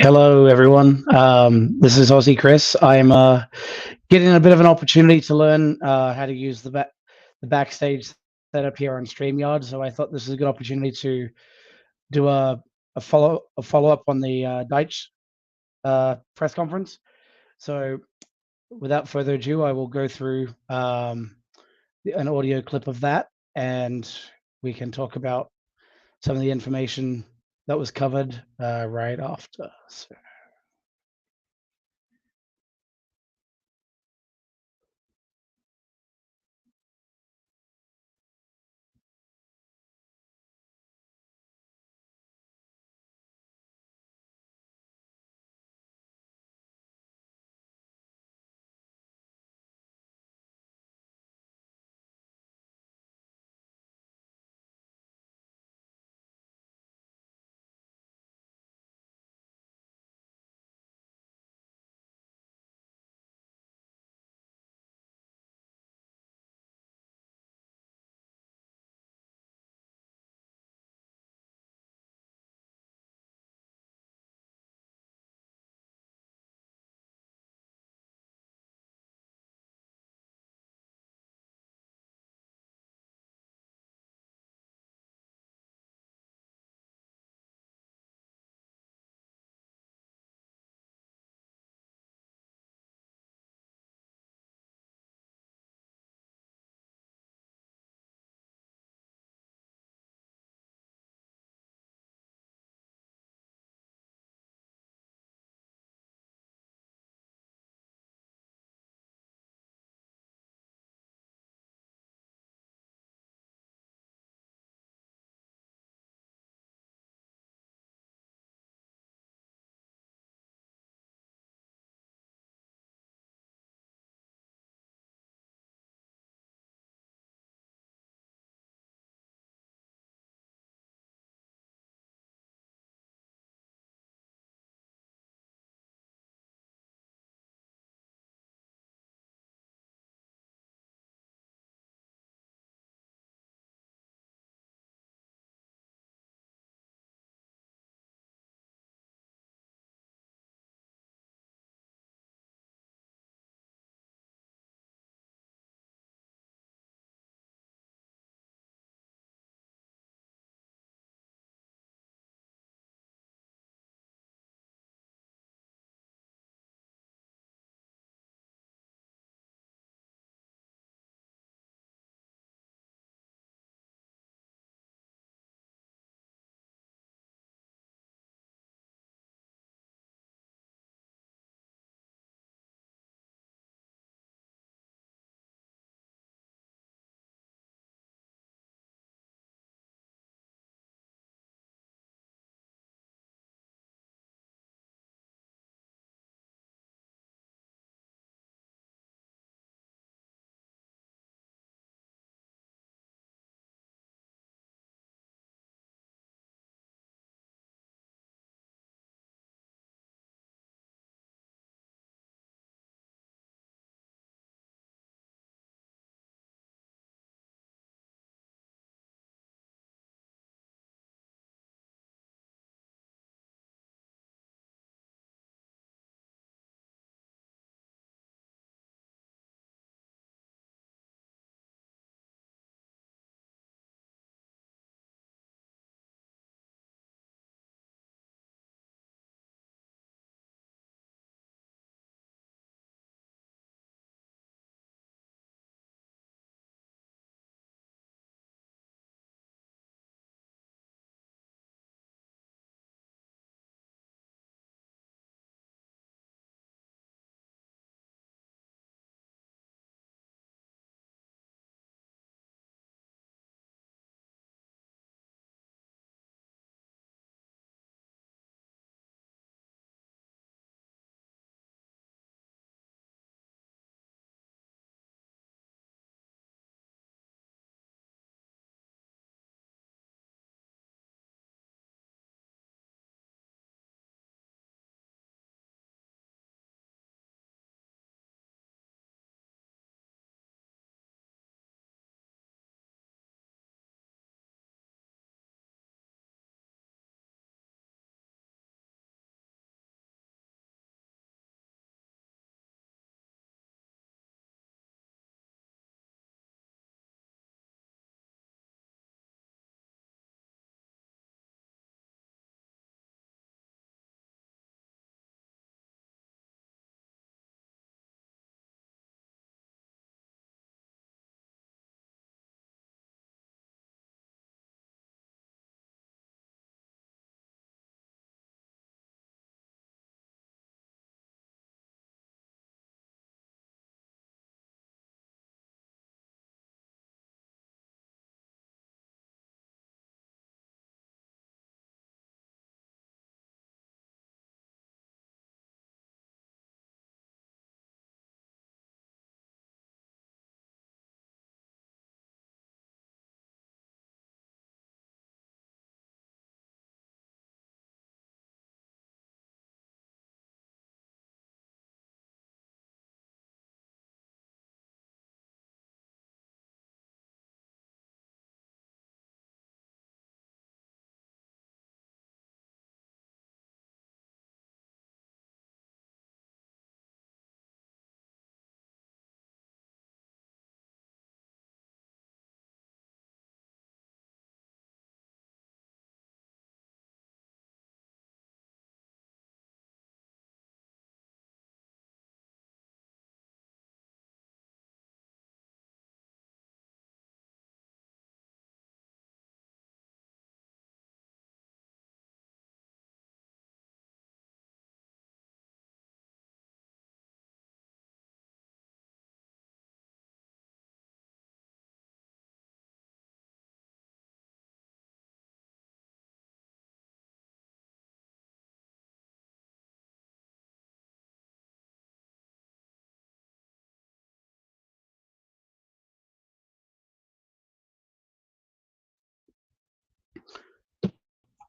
Hello, everyone. This is Aussie Chris. I'm getting a bit of an opportunity to learn how to use the backstage setup here on StreamYard. So I thought this is a good opportunity to do a follow up on the Dyche press conference. So without further ado, I will go through an audio clip of that, and we can talk about some of the information that was covered right after. So.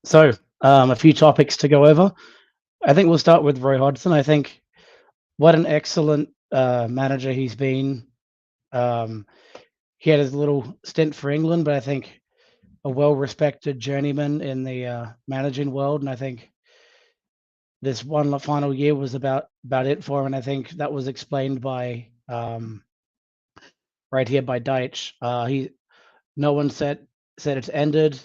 So, a few topics to go over. I think we'll start with Roy Hodgson. I think what an excellent manager he's been. Um, he had his little stint for England, but I think a well-respected journeyman in the managing world. And I think this one final year was about it for him. And I think that was explained by right here by Dyche. He no one said it's ended.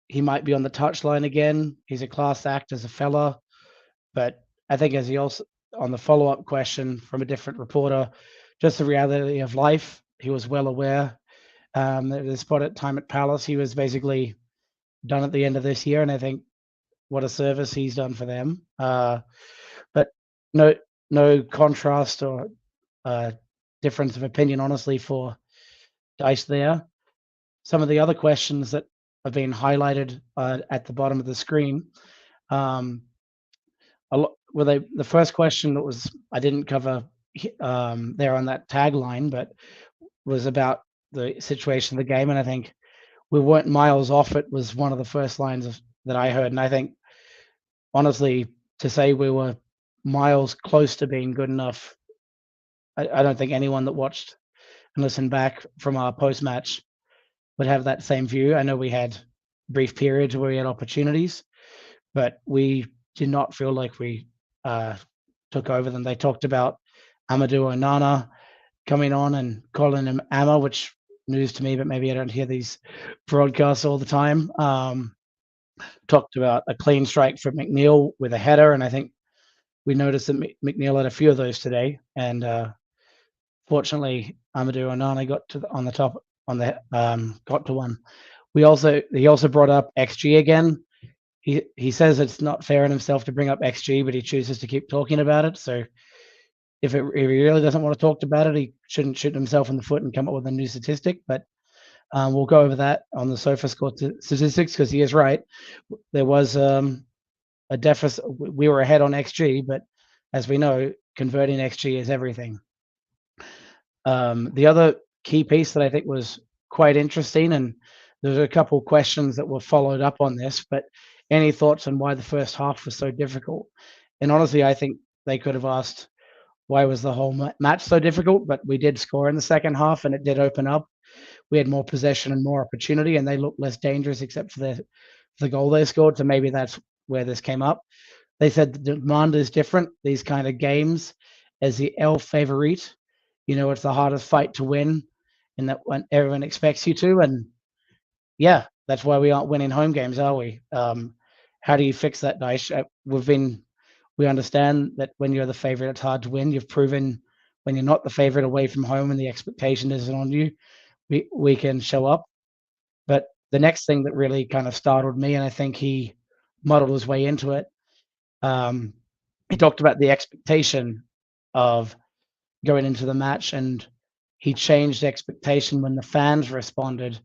He might be on the touchline again. He's a class act as a fella. But I think as he also on the follow-up question from a different reporter, just the reality of life, he was well aware. The spot at time at Palace, he was basically done at the end of this year, and I think what a service he's done for them. But no, no contrast or difference of opinion, honestly, for Dice there. Some of the other questions that have been highlighted at the bottom of the screen. Well, the first question that was I didn't cover there on that tagline, but was about the situation of the game, and I think we weren't miles off. It was one of the first lines that I heard, and I think honestly to say we were miles close to being good enough, I don't think anyone that watched and listened back from our post match would have that same view. I know we had brief periods where we had opportunities, but we did not feel like we took over them. They talked about Amadou Onana coming on and calling him Amma, which news to me, but maybe I don't hear these broadcasts all the time. Talked about a clean strike for McNeil with a header, and I think we noticed that McNeil had a few of those today. And fortunately, Amadou Onana got to on the top on the got to one. He also brought up XG again. He says it's not fair in himself to bring up XG, but he chooses to keep talking about it. So if he really doesn't want to talk about it, he shouldn't shoot himself in the foot and come up with a new statistic. But we'll go over that on the Sofascore statistics because he is right. There was a deficit. We were ahead on XG, but as we know, converting XG is everything. The other key piece that I think was quite interesting, and there's a couple of questions that were followed up on this, but any thoughts on why the first half was so difficult? And honestly, I think they could have asked, why was the whole match so difficult? But we did score in the second half, and it did open up. We had more possession and more opportunity, and they looked less dangerous except for the goal they scored. So maybe that's where this came up. They said the demand is different. These kind of games, as the El Favorite, it's the hardest fight to win, and that when everyone expects you to. And yeah, that's why we aren't winning home games, are we? How do you fix that, Dyche? We understand that when you're the favorite, it's hard to win. You've proven when you're not the favorite away from home and the expectation isn't on you, we can show up. But the next thing that really kind of startled me, and I think he muddled his way into it, he talked about the expectation of going into the match, and he changed the expectation when the fans responded.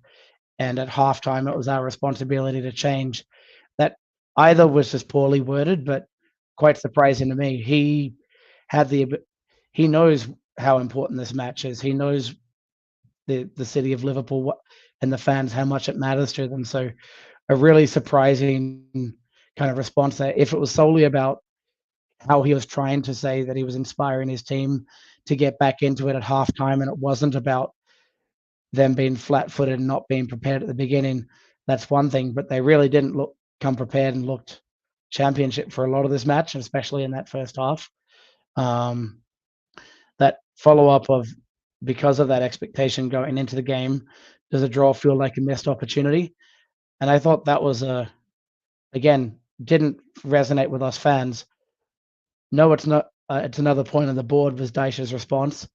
And at halftime, it was our responsibility to change. That either was just poorly worded, but quite surprising to me. He knows how important this match is. He knows the city of Liverpool and the fans, how much it matters to them. So a really surprising kind of response there. If it was solely about how he was trying to say that he was inspiring his team to get back into it at halftime, and it wasn't about them being flat-footed and not being prepared at the beginning, that's one thing. But they really didn't come prepared and looked championship for a lot of this match, especially in that first half. That follow-up of because of that expectation going into the game, does a draw feel like a missed opportunity? And I thought that was again, didn't resonate with us fans. No, it's not. It's another point on the board was Dyche's response.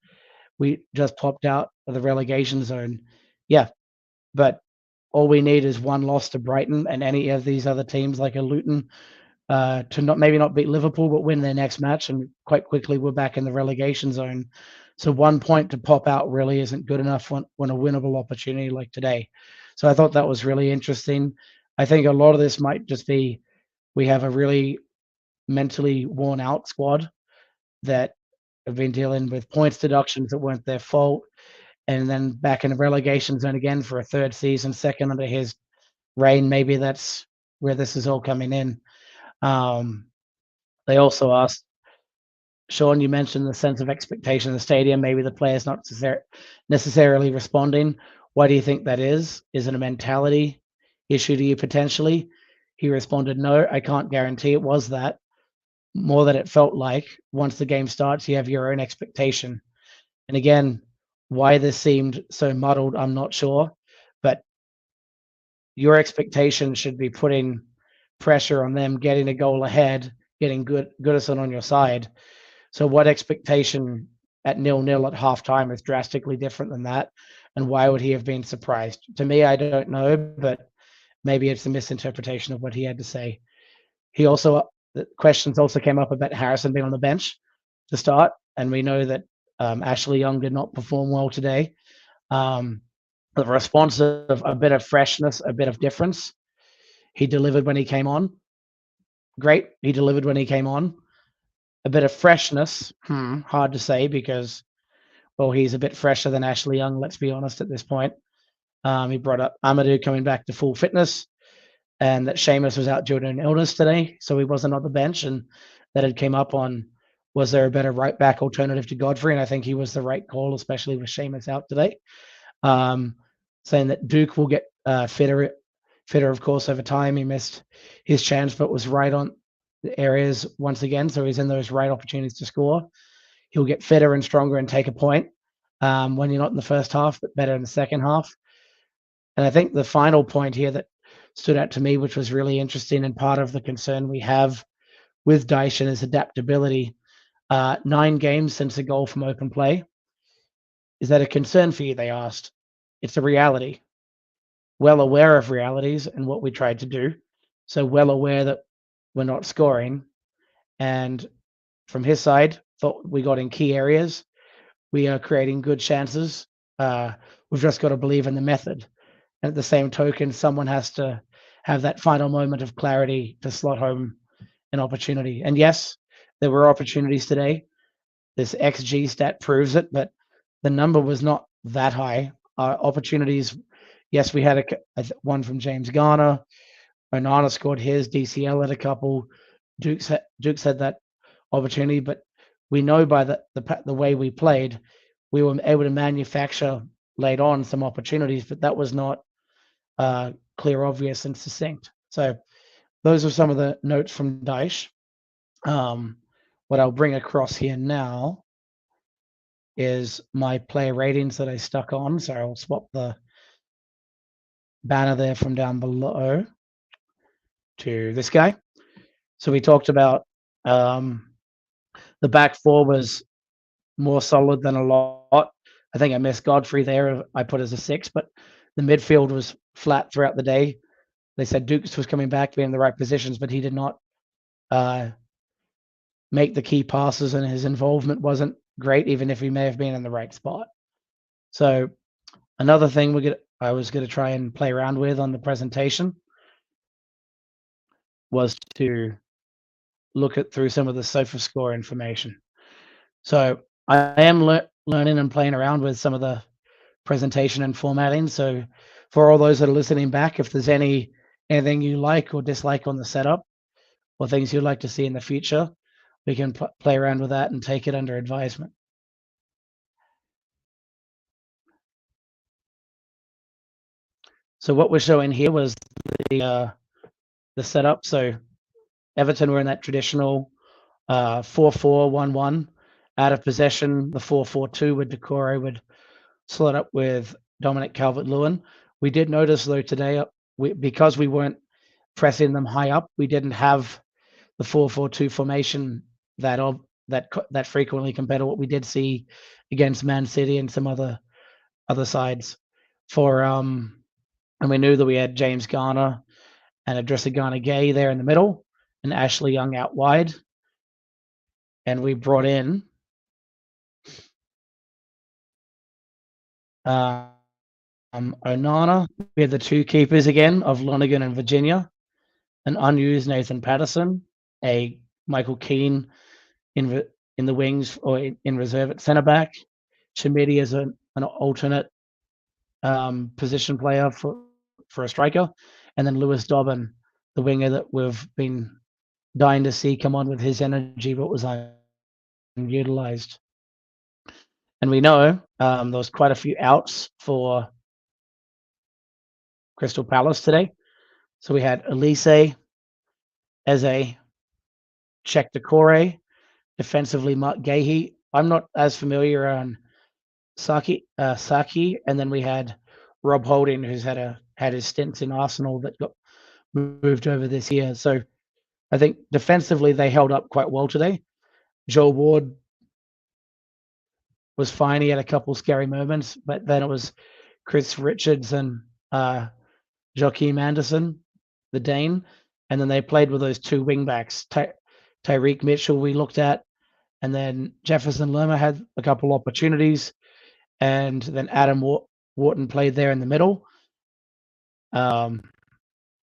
We just popped out of the relegation zone. Yeah, but all we need is one loss to Brighton and any of these other teams like a Luton to not beat Liverpool, but win their next match, and quite quickly we're back in the relegation zone. So 1 point to pop out really isn't good enough when a winnable opportunity like today. So I thought that was really interesting. I think a lot of this might just be we have a really mentally worn out squad that have been dealing with points deductions that weren't their fault, and then back in the relegation zone again for a third season, second under his reign. Maybe that's where this is all coming in. Um, they also asked, Sean, you mentioned the sense of expectation in the stadium. Maybe the players not necessarily responding. Why do you think that is? Is it a mentality issue to you potentially? He responded, no, I can't guarantee it was that. More that it felt like once the game starts, you have your own expectation. And again, why this seemed so muddled, I'm not sure. But your expectation should be putting pressure on them, getting a goal ahead, getting Goodison on your side. So what expectation at 0-0 at halftime is drastically different than that? And why would he have been surprised? To me, I don't know, but maybe it's a misinterpretation of what he had to say. He also, the questions also came up about Harrison being on the bench to start, and we know that Ashley Young did not perform well today. The response of a bit of freshness, a bit of difference. He delivered when he came on. Great, he delivered when he came on. A bit of freshness, hard to say because, well, he's a bit fresher than Ashley Young, let's be honest at this point. He brought up Amadou coming back to full fitness, and that Seamus was out due to an illness today, so he wasn't on the bench, and that had came up on, was there a better right back alternative to Godfrey? And I think he was the right call, especially with Seamus out today. Saying that Duke will get fitter, of course, over time. He missed his chance, but was right on the areas once again, so he's in those right opportunities to score. He'll get fitter and stronger and take a point when you're not in the first half, but better in the second half. And I think the final point here that stood out to me, which was really interesting and part of the concern we have with Dyche and his adaptability, 9 games since a goal from open play. Is that a concern for you, they asked. It's a reality. Well aware of realities and what we tried to do. So well aware that we're not scoring. And from his side, thought we got in key areas. We are creating good chances. We've just got to believe in the method. And at the same token, someone has to have that final moment of clarity to slot home an opportunity. And yes, there were opportunities today. This XG stat proves it, but the number was not that high. Opportunities, yes, we had one from James Garner. Onana scored his. DCL had a couple. Duke's had that opportunity, but we know by the way we played, we were able to manufacture late on some opportunities, but that was not clear, obvious, and succinct. So those are some of the notes from Dyche. What I'll bring across here now is my player ratings that I stuck on. So I'll swap the banner there from down below to this guy. So we talked about the back four was more solid than a lot. I think I missed Godfrey there. I put as a 6, but the midfield was flat throughout the day. They said Dukes was coming back to be in the right positions, but he did not make the key passes, and his involvement wasn't great, even if he may have been in the right spot. So another thing I was going to try and play around with on the presentation was to look at through some of the Sofascore information. So I am learning and playing around with some of the presentation and formatting. So for all those that are listening back, if there's anything you like or dislike on the setup or things you'd like to see in the future, we can play around with that and take it under advisement. So what we're showing here was the setup. So Everton were in that traditional 4-4-1-1 out of possession. The 4-4-2 with Decore would slot up with Dominic Calvert-Lewin. We did notice though today, because we weren't pressing them high up, we didn't have the 4-4-2 formation that frequently compared to what we did see against Man City and some other sides. And we knew that we had James Garner and Idrissa Gana Gay there in the middle, and Ashley Young out wide. And we brought in Onana. We had the 2 keepers again of Lonergan and Virginia, an unused Nathan Patterson, a Michael Keane in the wings or in reserve at centre back. Chamidi as an alternate position player for a striker, and then Lewis Dobbin the winger that we've been dying to see come on with his energy, but was unutilized. And we know there was quite a few outs for Crystal Palace today. So we had Elise, Eze, Czech Decore, defensively Mark Gahey. I'm not as familiar on Saki, and then we had Rob Holding, who's had his stints in Arsenal that got moved over this year. So I think defensively they held up quite well today. Joe Ward was fine. He had a couple scary moments, but then it was Chris Richards and Joachim Anderson, the Dane, and then they played with those two wing backs. Tyreek Mitchell we looked at, and then Jefferson Lerma had a couple opportunities, and then Adam Wharton played there in the middle.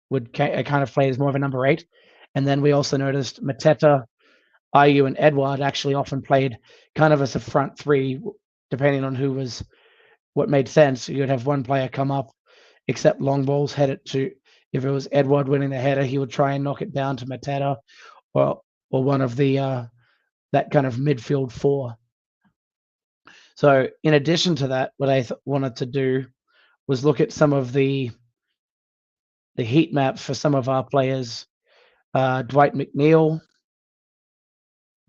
Would kind of play as more of a number 8, and then we also noticed Mateta, Ayew, and Edouard actually often played kind of as a front three, depending on what made sense. You'd have one player come up, accept long balls, head it to, if it was Edouard winning the header, he would try and knock it down to Mateta or one of the that kind of midfield 4. So in addition to that, what I wanted to do was look at some of the heat maps for some of our players. Dwight McNeil.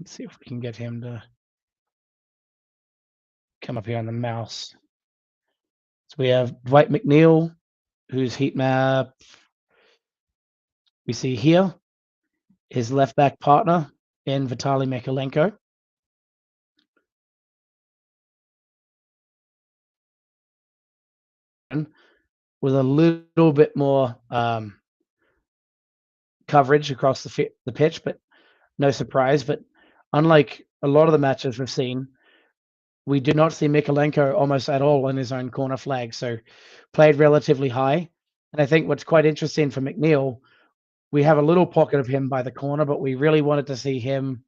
Let's see if we can get him to come up here on the mouse. So we have Dwight McNeil, whose heat map we see here. His left back partner in Vitaly Mykolenko. With a little bit more coverage across the pitch, but no surprise. But unlike a lot of the matches we've seen, we do not see Mykolenko almost at all in his own corner flag. So played relatively high. And I think what's quite interesting for McNeil, we have a little pocket of him by the corner, but we really wanted to see him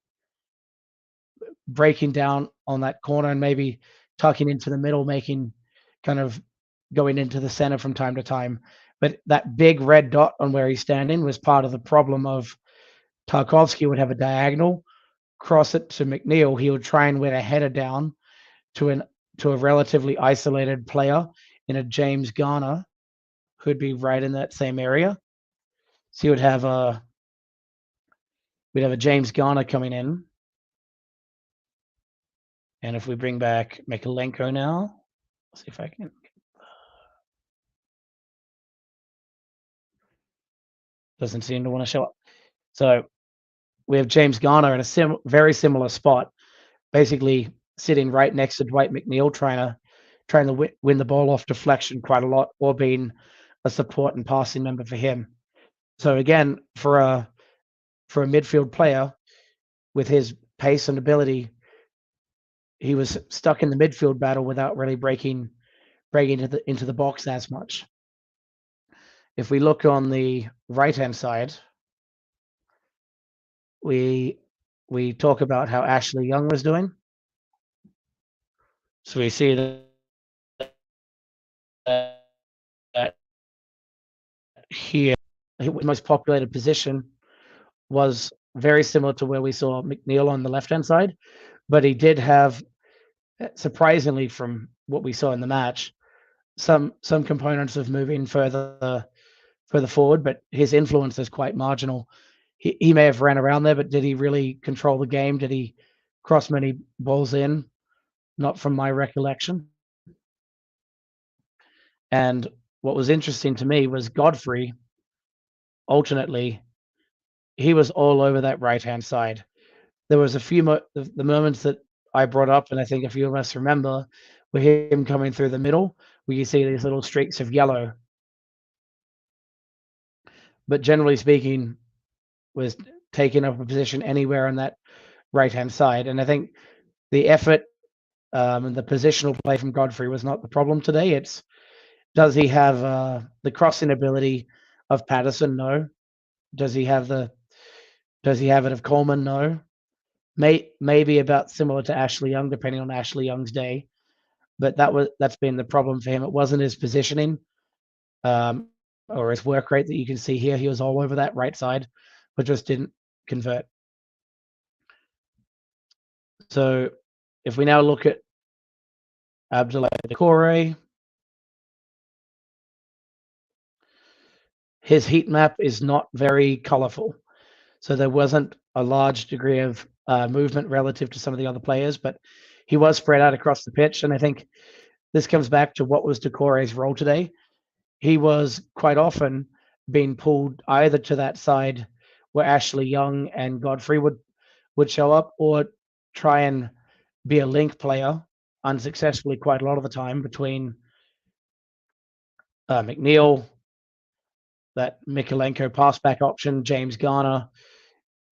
breaking down on that corner and maybe tucking into the middle, making kind of going into the center from time to time. But that big red dot on where he's standing was part of the problem of Tarkovsky would have a diagonal, cross it to McNeil. He would try and win a header down to a relatively isolated player in a James Garner, who'd be right in that same area. So you would have we'd have a James Garner coming in. And if we bring back Mykolenko now, let's see if I can. Doesn't seem to want to show up. So we have James Garner in a very similar spot, basically sitting right next to Dwight McNeil, trying to win the ball off deflection quite a lot, or being a support and passing member for him. So again, for a midfield player with his pace and ability, he was stuck in the midfield battle without really breaking into the box as much. If we look on the right-hand side, we talk about how Ashley Young was doing. So we see that here, the most populated position was very similar to where we saw McNeil on the left-hand side, but he did have, surprisingly from what we saw in the match, some components of moving further forward, but his influence is quite marginal. He may have ran around there, but did he really control the game? Did he cross many balls in? Not from my recollection. And what was interesting to me was Godfrey, alternately, he was all over that right-hand side. There was a few the moments that I brought up, and I think a few of us remember, were him coming through the middle, where you see these little streaks of yellow. But generally speaking, was taking up a position anywhere on that right-hand side. And I think the effort and the positional play from Godfrey was not the problem today. It's, does he have the crossing ability of Patterson? No. Does he have it of Coleman? No. Maybe about similar to Ashley Young, depending on Ashley Young's day. But that's been the problem for him. It wasn't his positioning. It or his work rate that you can see here. He was all over that right side, but just didn't convert. So if we now look at Abdoulaye Doucouré, his heat map is not very colorful. So there wasn't a large degree of movement relative to some of the other players, but he was spread out across the pitch. And I think this comes back to what was Doucouré's role today. He was quite often being pulled either to that side where Ashley Young and Godfrey would show up, or try and be a link player unsuccessfully quite a lot of the time between McNeil, that Mikolenko pass back option, James Garner,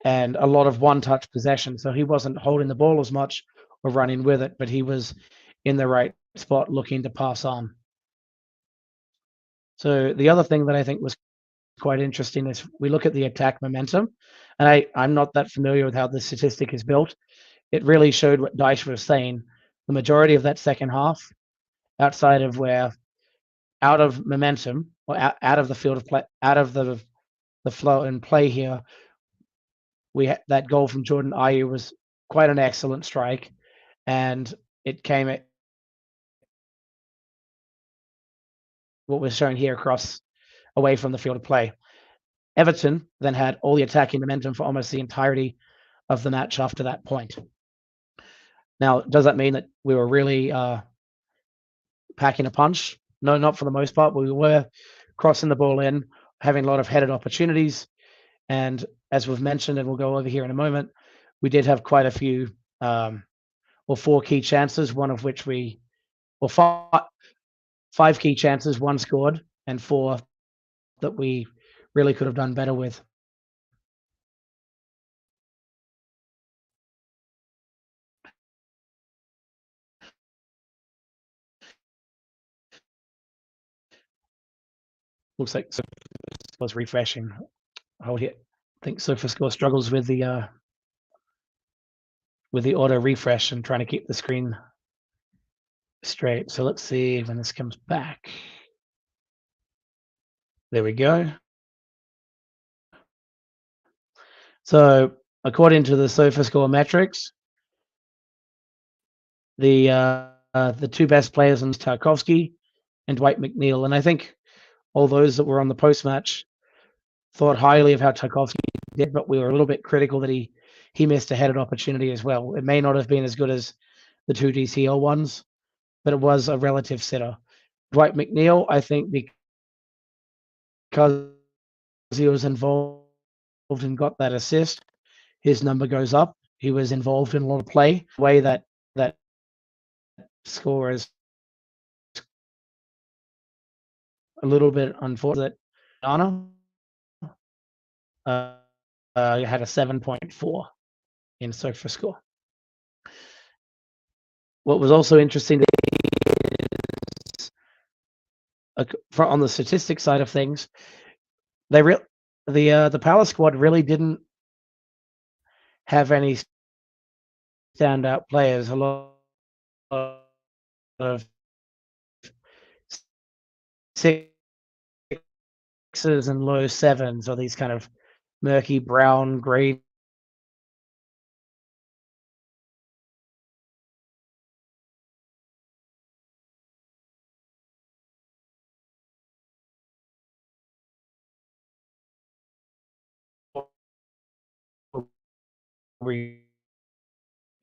and a lot of one-touch possession. So he wasn't holding the ball as much or running with it, but he was in the right spot looking to pass on. So the other thing that I think was quite interesting is we look at the attack momentum, and I'm not that familiar with how this statistic is built. It really showed what Dyche was saying. The majority of that second half, outside of where out of momentum or out of the field of play, out of the flow and play here, that goal from Jordan Ayew was quite an excellent strike, and it came at what was shown here across away from the field of play. Everton then had all the attacking momentum for almost the entirety of the match after that point. Now, does that mean that we were really packing a punch? No, not for the most part. But we were crossing the ball in, having a lot of headed opportunities. And as we've mentioned, and we'll go over here in a moment, we did have quite a few, or 4 key chances, one of which or 5 key chances, 1 scored, and 4 that we really could have done better with. Looks like Sofascore was refreshing. Hold it. I think Sofascore struggles with the auto refresh and trying to keep the screen straight. So let's see when this comes back. There we go. So according to the Sofascore metrics, the 2 best players in Tarkovsky and Dwight McNeil, and I think all those that were on the post match thought highly of how Tarkovsky did, but we were a little bit critical that he missed a headed opportunity as well. It may not have been as good as the 2 DCL ones, but it was a relative sitter. Dwight McNeil, I think, because he was involved and got that assist, his number goes up. He was involved in a lot of play. The way that score is a little bit unfortunate. Anna had a 7.4 in Sofascore. What was also interesting is on the statistics side of things, the Palace squad really didn't have any standout players. A lot of sixes and low sevens, or these kind of murky brown, green.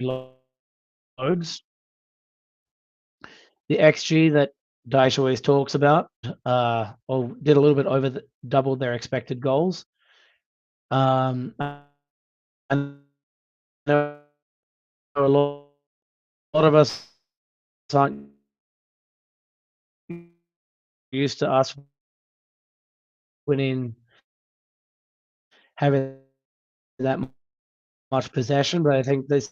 Loads. The XG that Dyche always talks about, or did a little bit over doubled their expected goals. And a lot of us aren't used to us winning, having that much possession, but I think this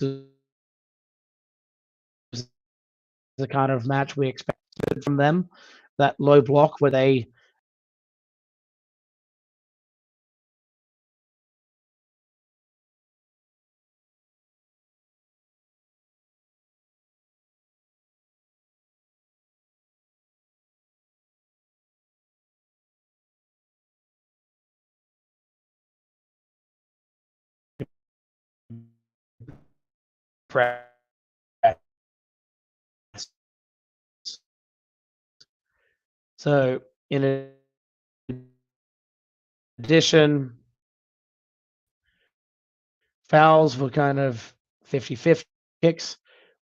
is the kind of match we expected from them. That low block where they press. So in addition, fouls were kind of 50-50 kicks.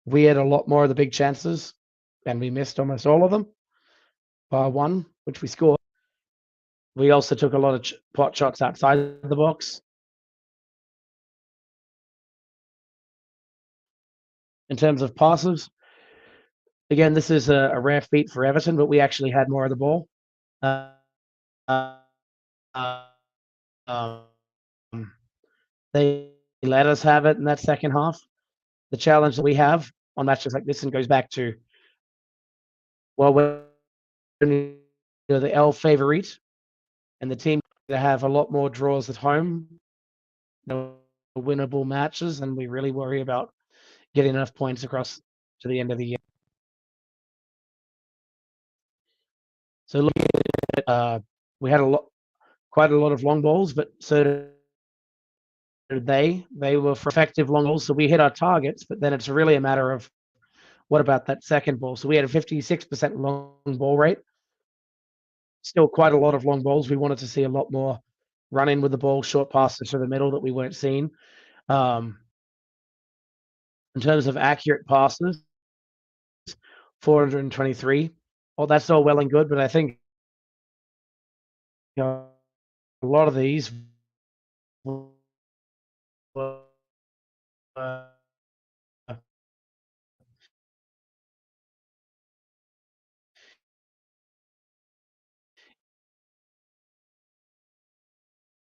We had a lot more of the big chances, and we missed almost all of them, bar one, which we scored. We also took a lot of pot shots outside the box. In terms of passes, again, this is a rare feat for Everton, but we actually had more of the ball. They let us have it in that second half. The challenge that we have on matches like this, and goes back to, well, when you're the L favorite and the team to have a lot more draws at home, winnable matches, and we really worry about getting enough points across to the end of the year. So looking at, we had quite a lot of long balls, but so did they. They were for effective long balls, so we hit our targets. But then it's really a matter of what about that second ball? So we had a 56% long ball rate. Still quite a lot of long balls. We wanted to see a lot more run in with the ball, short passes to the middle that we weren't seeing. In terms of accurate passes, 423. Well, that's all well and good, but I think a lot of these were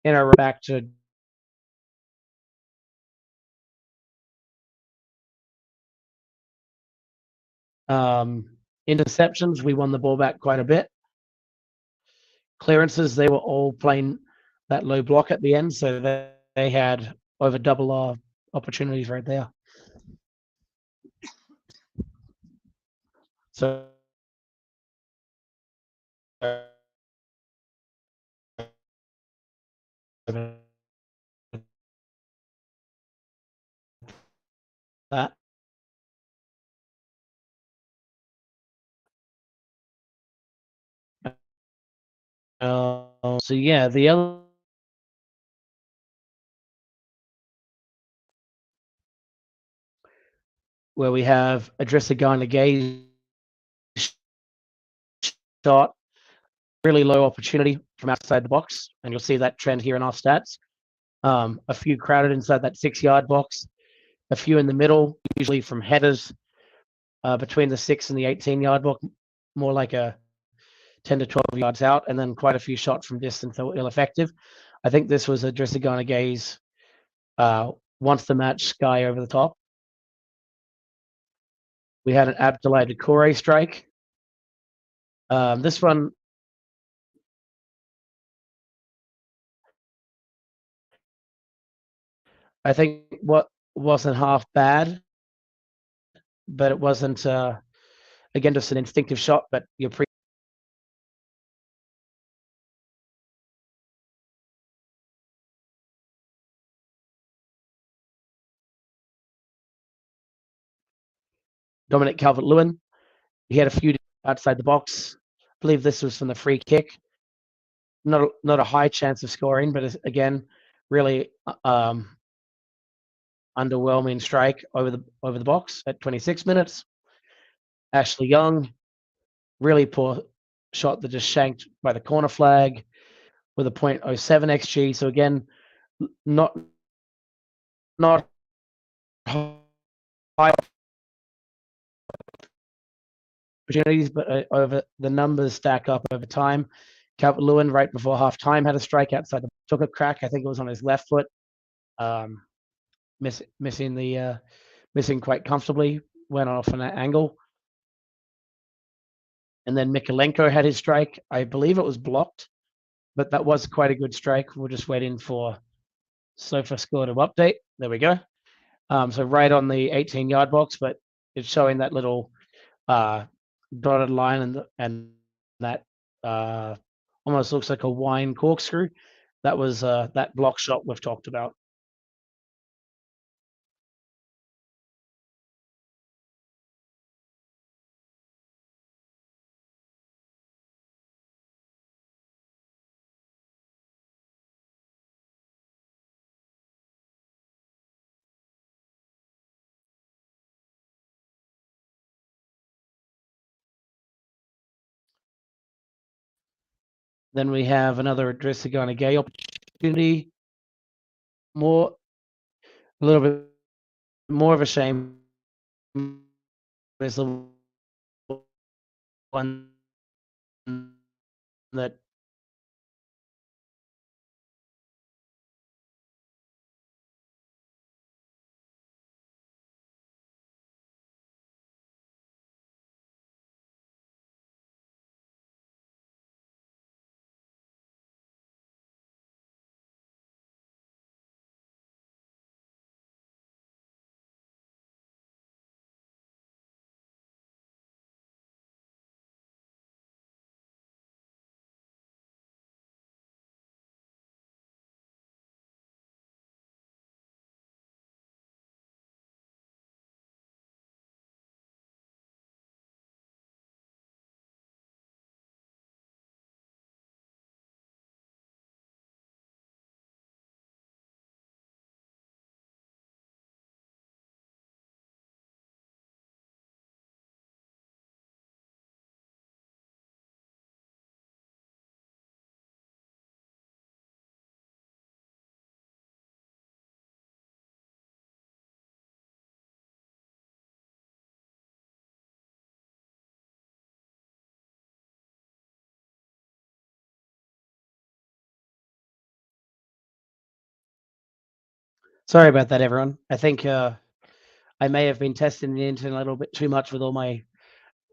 in our back to interceptions. We won the ball back quite a bit. Clearances, they were all playing that low block at the end, so they had over double our opportunities right there. So that. So yeah, the other where we have Adrissa going again shot, really low opportunity from outside the box, and you'll see that trend here in our stats. A few crowded inside that 6-yard box, a few in the middle, usually from headers between the 6 and the 18-yard box, more like a 10 to 12 yards out, and then quite a few shots from distance that were ill-effective. I think this was a Dressagana once the match guy over the top. We had an Abdoulaye Doucouré strike. This one, I think, what wasn't half bad, but it wasn't again just an instinctive shot. But you're Dominic Calvert-Lewin. He had a few outside the box. I believe this was from the free kick. Not a high chance of scoring, but again, really underwhelming strike over the box at 26 minutes. Ashley Young, really poor shot that just shanked by the corner flag with a .07 xG. So again, not high opportunities, but over the numbers stack up over time. Calvert-Lewin, right before half time, had a strike outside. Took a crack. I think it was on his left foot. Missing quite comfortably. Went off an angle. And then Mikolenko had his strike. I believe it was blocked, but that was quite a good strike. We're just waiting for Sofascore to update. There we go. So right on the 18-yard box, but it's showing that little dotted line and that almost looks like a wine corkscrew. That was that block shot we've talked about. Then we have another Adrissagana Gay opportunity. A little bit more of a shame is the one that sorry about that, everyone. I think I may have been testing the internet a little bit too much with all my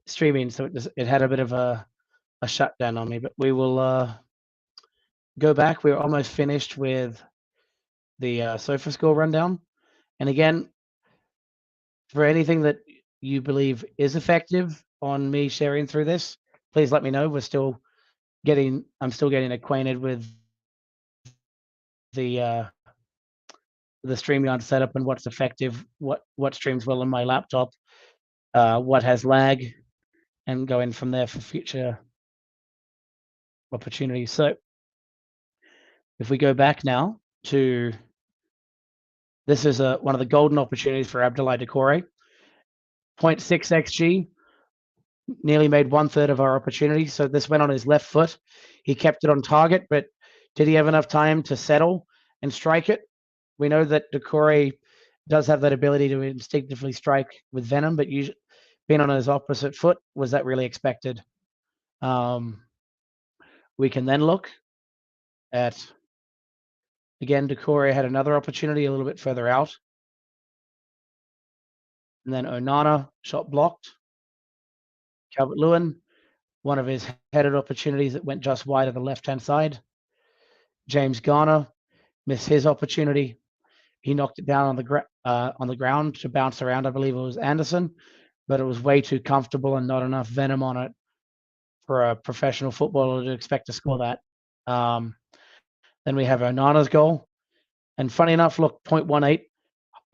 streaming, so it had a bit of a shutdown on me. But we will go back. We're almost finished with the Sofascore rundown. And again, for anything that you believe is effective on me sharing through this, please let me know. I'm still getting acquainted with the the StreamYard setup and what's effective, what streams well on my laptop, what has lag, and going from there for future opportunities. So if we go back now to this is one of the golden opportunities for Abdoulaye Doucouré. 0.6 xg, nearly made 1/3 of our opportunity. So this went on his left foot. He kept it on target, but did he have enough time to settle and strike it? We know that Doucouré does have that ability to instinctively strike with venom, but usually being on his opposite foot, was that really expected? We can then look at, again, Doucouré had another opportunity a little bit further out. And then Onana shot blocked. Calvert-Lewin, one of his headed opportunities that went just wide of the left-hand side. James Garner missed his opportunity. He knocked it down on the ground to bounce around. I believe it was Anderson, but it was way too comfortable and not enough venom on it for a professional footballer to expect to score that. Then we have Onana's goal. And funny enough, look, 0.18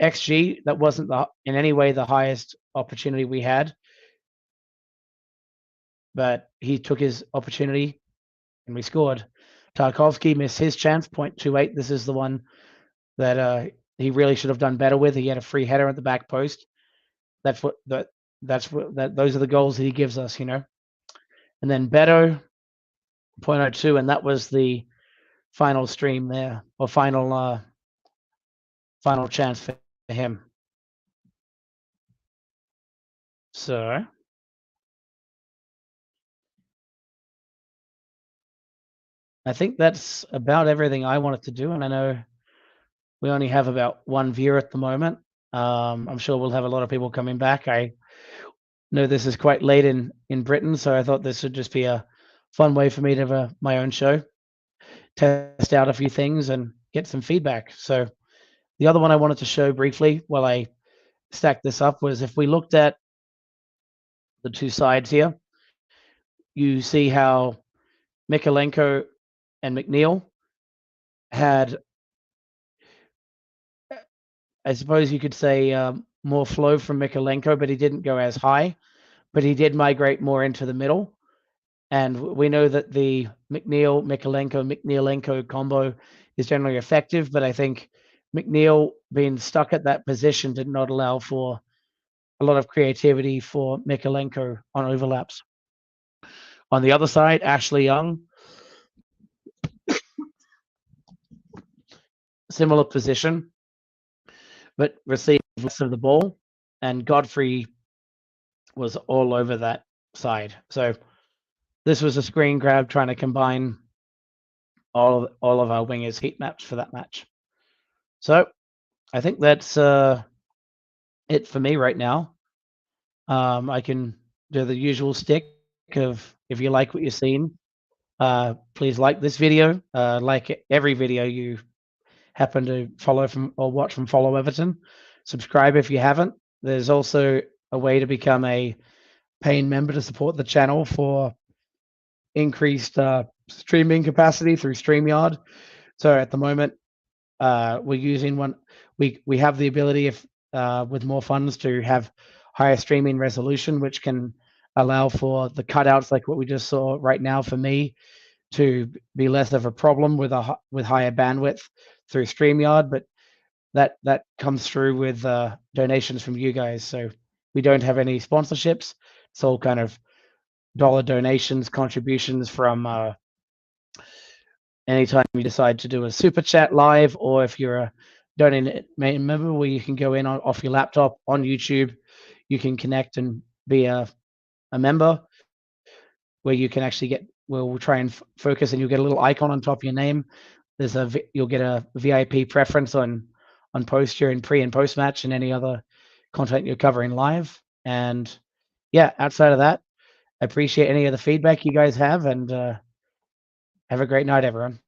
XG, that wasn't in any way the highest opportunity we had. But he took his opportunity and we scored. Tarkovsky missed his chance, 0.28. This is the one that he really should have done better with. He had a free header at the back post. Those are the goals that he gives us, you know. And then Beto, 0.02, and that was the final stream there, or final chance for him. So I think that's about everything I wanted to do, and I know we only have about one viewer at the moment. I'm sure we'll have a lot of people coming back. I know this is quite late in Britain, so I thought this would just be a fun way for me to have my own show, test out a few things and get some feedback. So the other one I wanted to show briefly while I stacked this up was if we looked at the two sides here, you see how Mikalenko and McNeil had, I suppose you could say, more flow from Mikalenko, but he didn't go as high, but he did migrate more into the middle. And we know that the McNeil-Mikalenko combo is generally effective, but I think McNeil being stuck at that position did not allow for a lot of creativity for Mikalenko on overlaps. On the other side, Ashley Young similar position, but received less of the ball, and Godfrey was all over that side. So this was a screen grab trying to combine all of our wingers' heat maps for that match. So I think that's it for me right now. I can do the usual stick of if you like what you've seen, please like this video, like every video you happen to follow from or watch from Follow Everton. Subscribe if you haven't. There's also a way to become a paying member to support the channel for increased streaming capacity through StreamYard. So at the moment, we're using one. We have the ability, if with more funds, to have higher streaming resolution, which can allow for the cutouts like what we just saw right now for me to be less of a problem with higher bandwidth through StreamYard. But that comes through with donations from you guys. So we don't have any sponsorships. It's all kind of dollar donations, contributions from anytime you decide to do a super chat live, or if you're a donating member where you can go in off your laptop on YouTube, you can connect and be a member where you can actually get, we'll try and focus, and you'll get a little icon on top of your name. You'll get a VIP preference on post during pre and post match and any other content you're covering live. And yeah, outside of that, I appreciate any of the feedback you guys have, and have a great night, everyone.